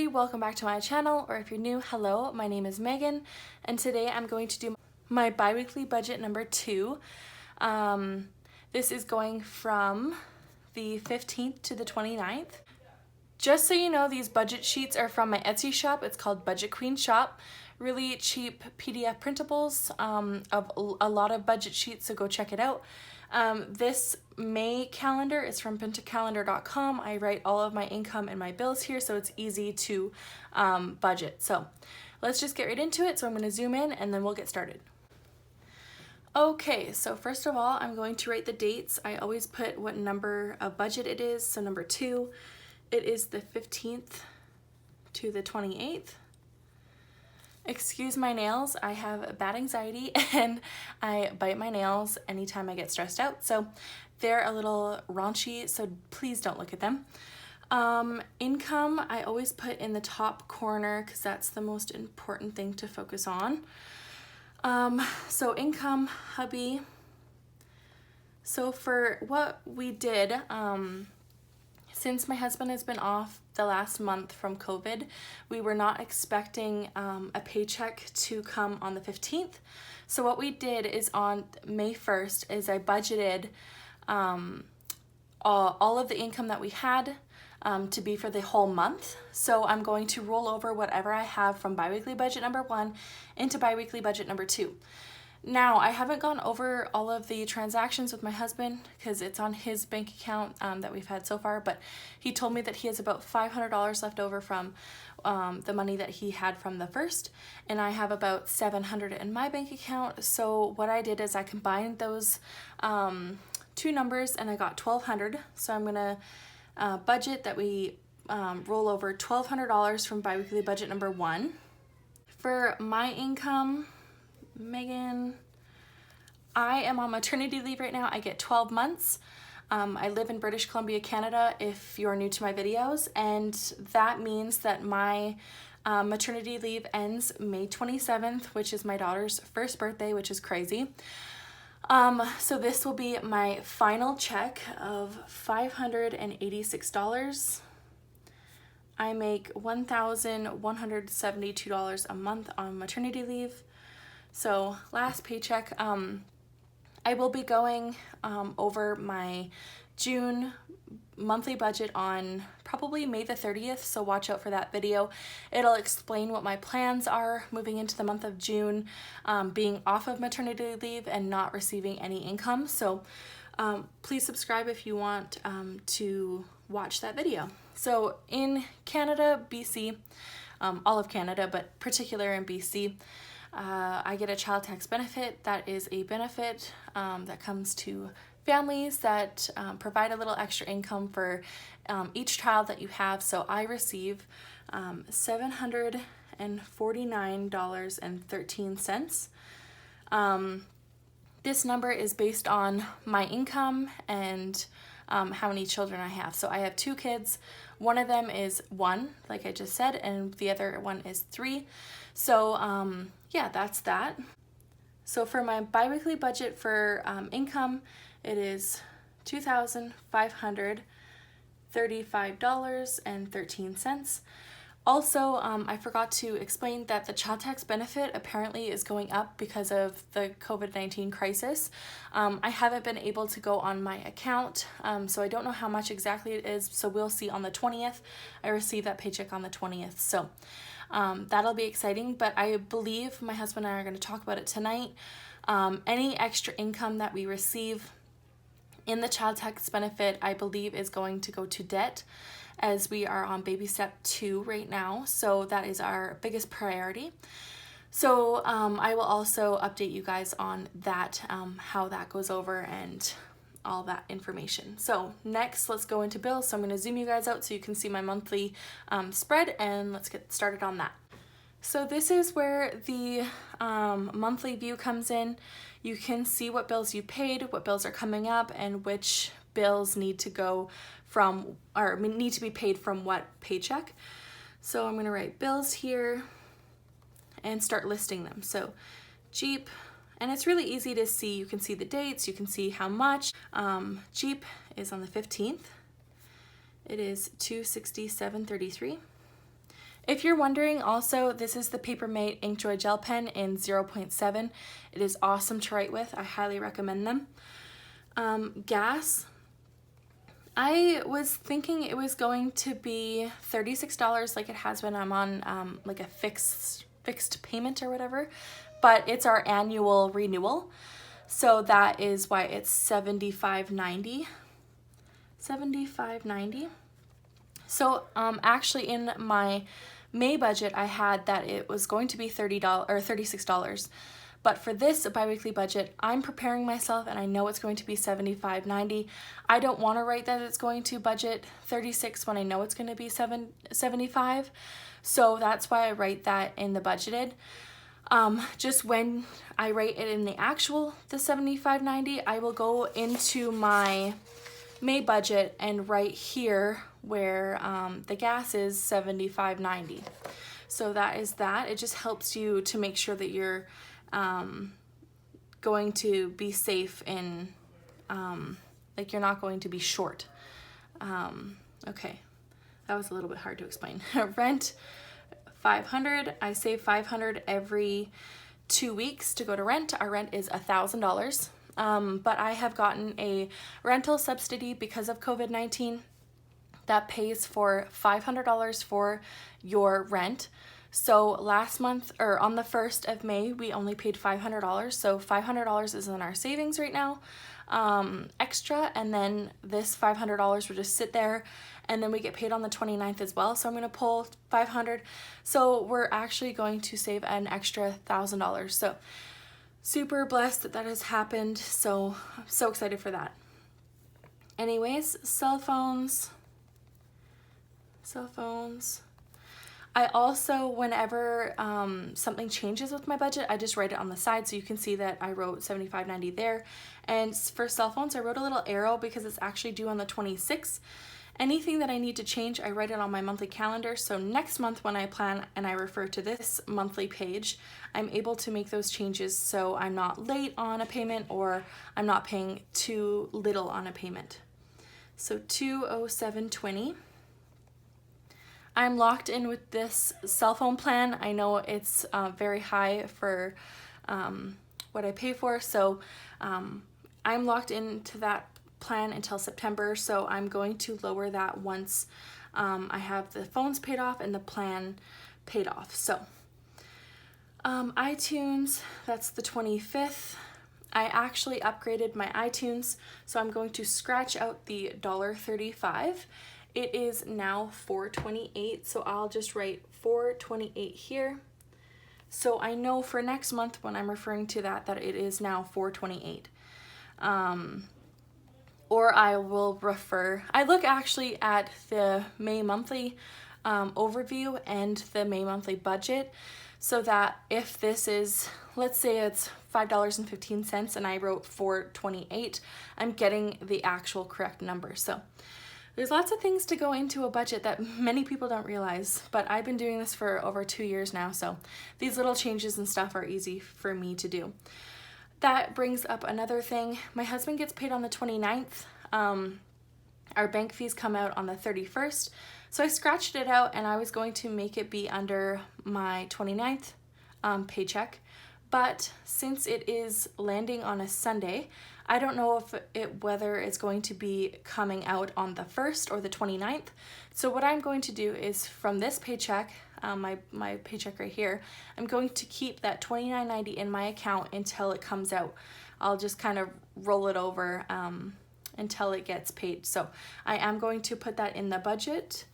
welcome back to my channel, or if you're new, hello, my name is Megan, and today I'm going to do my bi-weekly budget number 2. This is going from the 15th to the 29th. Just so you know, these budget sheets are from my Etsy shop. It's called BudgetQueenShop. Really cheap PDF printables of a lot of budget sheets, so go check it out. This May calendar is from pentacalendar.com. I write all of my income and my bills here, so it's easy to budget. So let's just get right into it. So I'm going to zoom in and then we'll get started. Okay, so first of all, I'm going to write the dates. I always put what number of budget it is. So number 2, it is the 15th to the 28th. Excuse my nails, I have bad anxiety and I bite my nails anytime I get stressed out, so they're a little raunchy, so please don't look at them. Income, I always put in the top corner because that's the most important thing to focus on. So income, hubby. So for what we did, since my husband has been off the last month from COVID, we were not expecting a paycheck to come on the 15th. So what we did is on May 1st is I budgeted all of the income that we had to be for the whole month. So I'm going to roll over whatever I have from biweekly budget number 1 into biweekly budget number 2. Now, I haven't gone over all of the transactions with my husband because it's on his bank account that we've had so far, but he told me that he has about $500 left over from the money that he had from the first, and I have about $700 in my bank account. So what I did is I combined those two numbers and I got $1,200. So I'm going to budget that we roll over $1,200 from biweekly budget number 1. For my income, Megan, I am on maternity leave right now. I get 12 months. I live in British Columbia, Canada, if you're new to my videos, and that means that my maternity leave ends May 27th, which is my daughter's first birthday, which is crazy. So this will be my final check of $586. I make $1,172 a month on maternity leave. So last paycheck, I will be going over my June monthly budget on probably May the 30th, so watch out for that video. It'll explain what my plans are moving into the month of June, being off of maternity leave and not receiving any income. So please subscribe if you want to watch that video. So in Canada, BC, all of Canada, but particular in BC, I get a child tax benefit. That is a benefit that comes to families that provide a little extra income for each child that you have. So I receive $749.13. This number is based on my income and how many children I have. So I have 2 kids. One of them is 1, like I just said, and the other one is 3. So yeah, that's that. So for my biweekly budget for income, it is $2,535.13. Also, I forgot to explain that the child tax benefit apparently is going up because of the COVID-19 crisis. I haven't been able to go on my account, so I don't know how much exactly it is, so we'll see on the 20th. I received that paycheck on the 20th, so that'll be exciting, but I believe my husband and I are going to talk about it tonight. Any extra income that we receive in the child tax benefit, I believe, is going to go to debt, as we are on baby step 2 right now, so that is our biggest priority. So I will also update you guys on that, how that goes over and all that information. So next, let's go into bills. So I'm going to zoom you guys out so you can see my monthly spread, and let's get started on that. So this is where the monthly view comes in. You can see what bills you paid, what bills are coming up, and which bills need to go from, or need to be paid from what paycheck. So I'm going to write bills here and start listing them. So Jeep, and it's really easy to see. You can see the dates, you can see how much. Jeep is on the 15th. It is $267.33. If you're wondering also, this is the Papermate Inkjoy Gel Pen in 0.7. It is awesome to write with. I highly recommend them. Gas. I was thinking it was going to be $36 like it has when I'm on like a fixed payment or whatever, but it's our annual renewal. So that is why it's $75.90. $75.90. So actually in my May budget, I had that it was going to be $30 or $36. But for this biweekly budget, I'm preparing myself and I know it's going to be $75.90. I don't want to write that it's going to budget $36 when I know it's going to be $75. So that's why I write that in the budgeted. Just when I write it in the actual, the $75.90, I will go into my May budget and write here where the gas is $75.90. So that is that. It just helps you to make sure that you're going to be safe in, like you're not going to be short. Okay, that was a little bit hard to explain. Rent, $500. I save $500 every 2 weeks to go to rent. Our rent is $1,000. But I have gotten a rental subsidy because of COVID-19 that pays for $500 for your rent. So last month, or on the 1st of May, we only paid $500. So $500 is in our savings right now, extra. And then this $500 will just sit there, and then we get paid on the 29th as well. So I'm going to pull $500. So we're actually going to save an extra $1,000. So super blessed that that has happened. So I'm so excited for that. Anyways, cell phones. I also, whenever something changes with my budget, I just write it on the side so you can see that I wrote $75.90 there. And for cell phones, I wrote a little arrow because it's actually due on the 26th. Anything that I need to change, I write it on my monthly calendar. So next month when I plan and I refer to this monthly page, I'm able to make those changes so I'm not late on a payment or I'm not paying too little on a payment. So $207.20. I'm locked in with this cell phone plan. I know it's very high for what I pay for, so I'm locked into that plan until September, so I'm going to lower that once I have the phones paid off and the plan paid off. So iTunes, that's the 25th. I actually upgraded my iTunes, so I'm going to scratch out the $1.35. It is now $4.28, so I'll just write $4.28 here. So I know for next month when I'm referring to that it is now $4.28. Or I will refer, I look actually at the May monthly overview and the May monthly budget, so that if this is, let's say it's $5.15 and I wrote $4.28, I'm getting the actual correct number. So there's lots of things to go into a budget that many people don't realize, but I've been doing this for over 2 years now, so these little changes and stuff are easy for me to do. That brings up another thing. My husband gets paid on the 29th. Our bank fees come out on the 31st. So I scratched it out and I was going to make it be under my 29th paycheck. But since it is landing on a Sunday, I don't know whether it's going to be coming out on the 1st or the 29th. So what I'm going to do is from this paycheck, my paycheck right here, I'm going to keep that $29.90 in my account until it comes out. I'll just kind of roll it over until it gets paid. So I am going to put that in the budget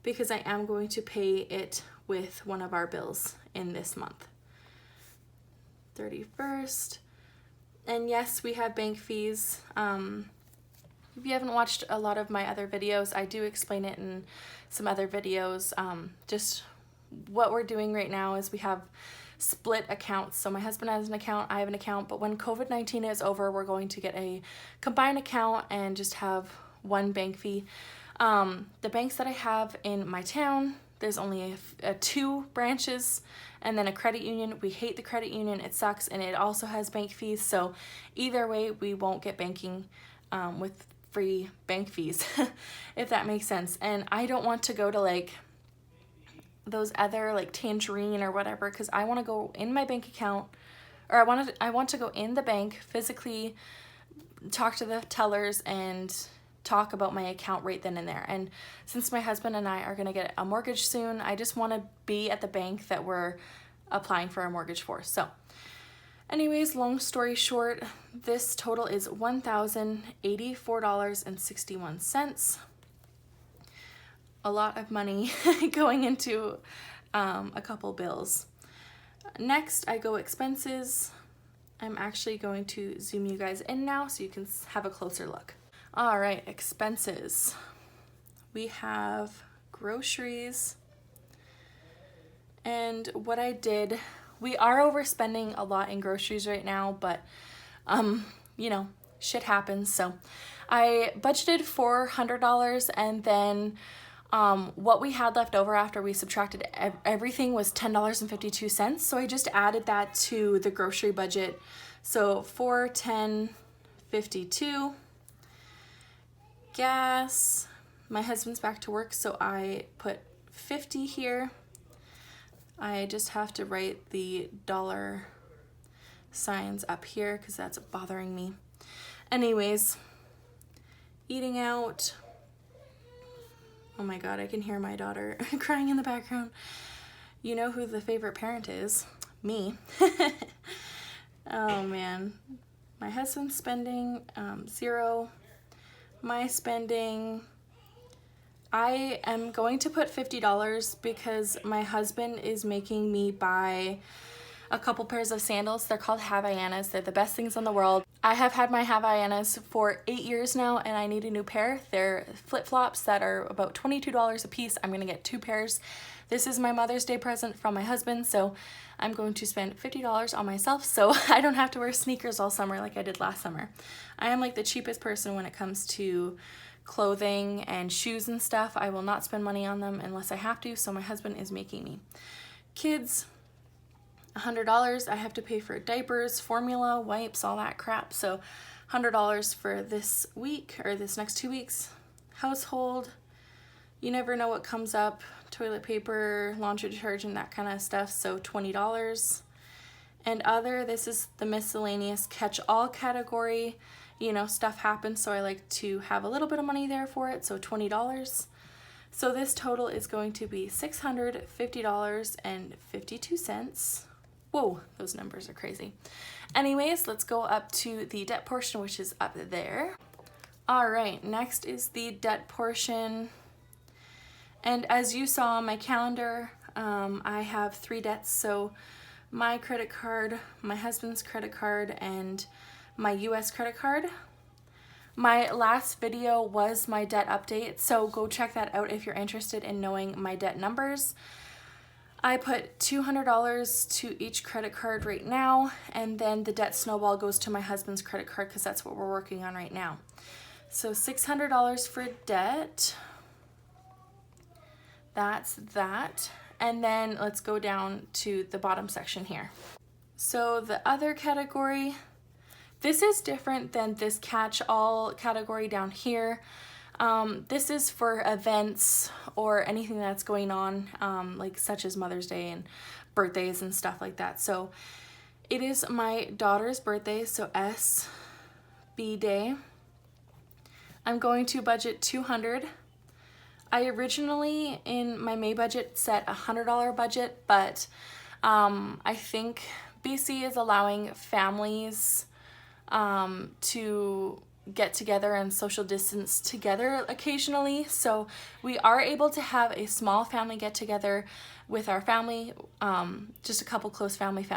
because I am going to pay it with one of our bills in this month. 31st. And yes, we have bank fees. If you haven't watched a lot of my other videos, I do explain it in some other videos. Just what we're doing right now is we have split accounts. So my husband has an account, I have an account, but when COVID-19 is over, we're going to get a combined account and just have one bank fee. The banks that I have in my town, there's only 2 branches and then a credit union. We hate the credit union, it sucks, and it also has bank fees. So either way, we won't get banking with free bank fees, if that makes sense. And I don't want to go to like those other like tangerine or whatever, because I want to go in my bank account, or I want to go in the bank physically, talk to the tellers and talk about my account right then and there. And since my husband and I are going to get a mortgage soon, I just want to be at the bank that we're applying for a mortgage for. So anyways, long story short, this total is $1,084.61. A lot of money going into a couple bills. Next, I go expenses. I'm actually going to zoom you guys in now so you can have a closer look. All right, expenses. We have groceries. And what I did, we are overspending a lot in groceries right now, but you know, shit happens. So I budgeted $400, and then what we had left over after we subtracted everything was $10.52. So I just added that to the grocery budget. So $4.10.52. Gas. My husband's back to work, so I put 50 here. I just have to write the dollar signs up here because that's bothering me. Anyways, eating out. Oh my God, I can hear my daughter crying in the background. You know who the favorite parent is? Me. Oh man. My husband's spending $0. My spending, I am going to put $50 because my husband is making me buy a couple pairs of sandals. They're called Havaianas. They're the best things in the world. I have had my Havaianas for 8 years now, and I need a new pair. They're flip-flops that are about $22 a piece. I'm gonna get 2 pairs. This is my Mother's Day present from my husband, so I'm going to spend $50 on myself so I don't have to wear sneakers all summer like I did last summer. I am like the cheapest person when it comes to clothing and shoes and stuff. I will not spend money on them unless I have to, so my husband is making me. Kids, $100. I have to pay for diapers, formula, wipes, all that crap. So $100 for this week or this next 2 weeks. Household, you never know what comes up. Toilet paper, laundry detergent, that kind of stuff. So $20. And other, this is the miscellaneous catch-all category. You know, stuff happens, so I like to have a little bit of money there for it. So $20. So this total is going to be $650.52. Whoa, those numbers are crazy. Anyways, let's go up to the debt portion, which is up there. All right, next is the debt portion. And as you saw on my calendar, I have 3 debts. So my credit card, my husband's credit card, and my US credit card. My last video was my debt update, so go check that out if you're interested in knowing my debt numbers. I put $200 to each credit card right now, and then the debt snowball goes to my husband's credit card because that's what we're working on right now. So $600 for debt. That's that. And then let's go down to the bottom section here. So the other category, this is different than this catch-all category down here. This is for events or anything that's going on, like such as Mother's Day and birthdays and stuff like that. So it is my daughter's birthday, so SB Day. I'm going to budget $200. I originally in my May budget set a $100 budget, but I think BC is allowing families to get together and social distance together occasionally. So we are able to have a small family get together with our family, just a couple close family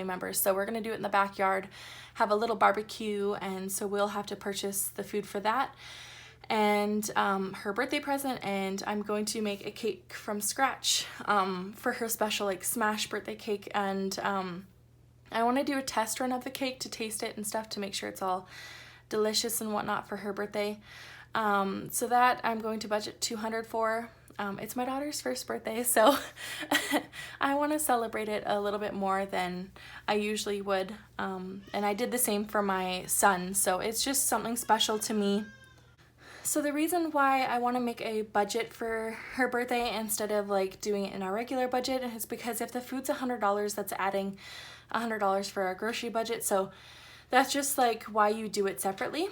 members. So we're gonna do it in the backyard, have a little barbecue, and so we'll have to purchase the food for that. And her birthday present, and I'm going to make a cake from scratch for her special like smash birthday cake. And I want to do a test run of the cake to taste it and stuff to make sure it's all delicious and whatnot for her birthday. So that I'm going to budget $200 for. It's my daughter's first birthday, so I want to celebrate it a little bit more than I usually would. And I did the same for my son, so it's just something special to me. So the reason why I want to make a budget for her birthday instead of like doing it in our regular budget is because if the food's $100, that's adding $100 for our grocery budget. So that's just like why you do it separately.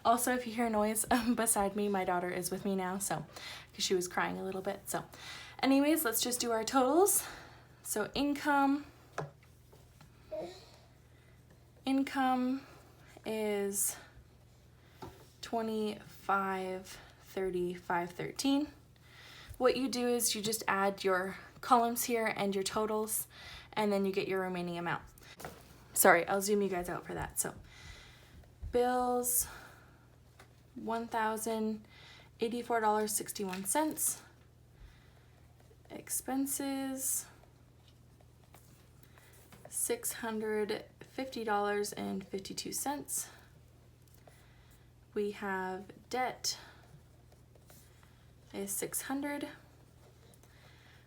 Also, if you hear noise beside me, my daughter is with me now, so because she was crying a little bit. So anyways, let's just do our totals. So income is 25, 30, 5, 13. What you do is you just add your columns here and your totals, and then you get your remaining amount. Sorry, I'll zoom you guys out for that. So bills, $1,084.61. Expenses, $650.52. We have debt is $600.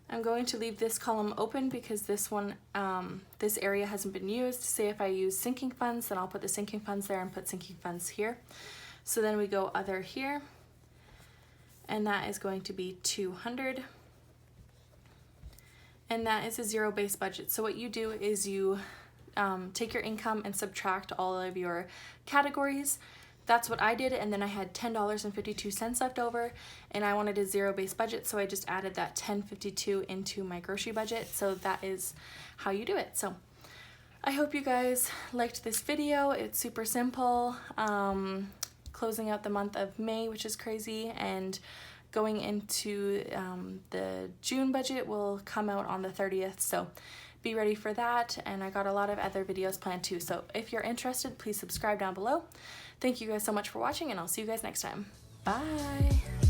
I'm going to leave this column open because this one, this area hasn't been used. Say if I use sinking funds, then I'll put the sinking funds there and put sinking funds here. So then we go other here, and that is going to be 200. And that is a zero-based budget. So what you do is you take your income and subtract all of your categories. That's what I did, and then I had $10.52 left over, and I wanted a zero-based budget, so I just added that $10.52 into my grocery budget. So that is how you do it. So I hope you guys liked this video. It's super simple. Closing out the month of May, which is crazy, and going into the June budget will come out on the 30th. So be ready for that, and I got a lot of other videos planned too. So if you're interested, please subscribe down below. Thank you guys so much for watching, and I'll see you guys next time. Bye!